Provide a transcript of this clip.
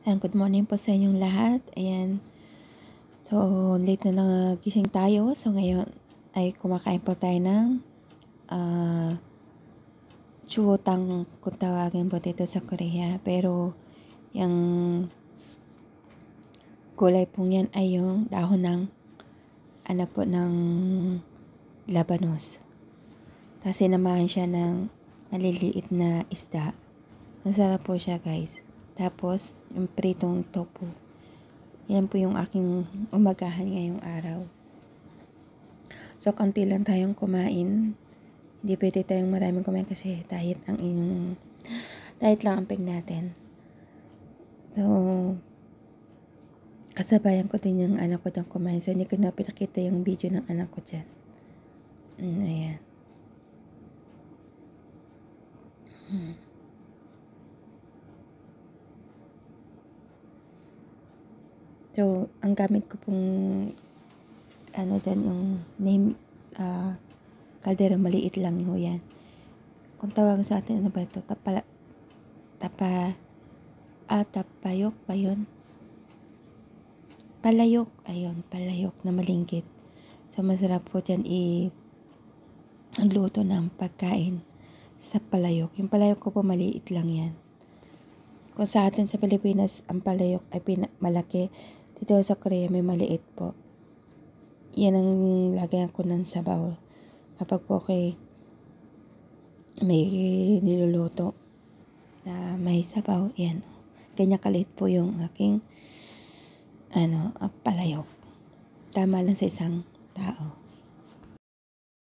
Ayan, good morning po sa inyong lahat. Ayan. So, late na nagising tayo. So, ngayon ay kumakain po tayo ng chuotang kung tawagin po dito sa Korea. Pero, yung gulay po yan ay yung dahon ng ng labanos. Kasi sinamahan siya ng maliliit na isda. Masarap po siya, guys. Tapos, yung pritong tofu. Yan po yung aking umagahan ngayong araw. So, konti lang tayong kumain. Hindi pwede tayong maraming kumain kasi diet lang ang peg natin. So, kasabayan ko din yung anak ko dyan kumain. So, hindi ko na pinakita yung video ng anak ko dyan. Ayan. So, ang gamit ko pong dyan yung name kaldero, maliit lang ho yan. Kung tawag sa atin, ano ba ito? Tapayok ba yun? Palayok. Ayun, palayok na malinggit. So, masarap po dyan agluto ng pagkain sa palayok. Yung palayok ko po maliit lang yan. Kung sa atin sa Pilipinas, ang palayok ay malaki. Dito sa Korea may maliit po. Yan ang lagyan ko ng sabaw. Kapag po may niluluto na may sabaw, yan. Ganyan kalit po yung aking palayok. Tama lang sa isang tao.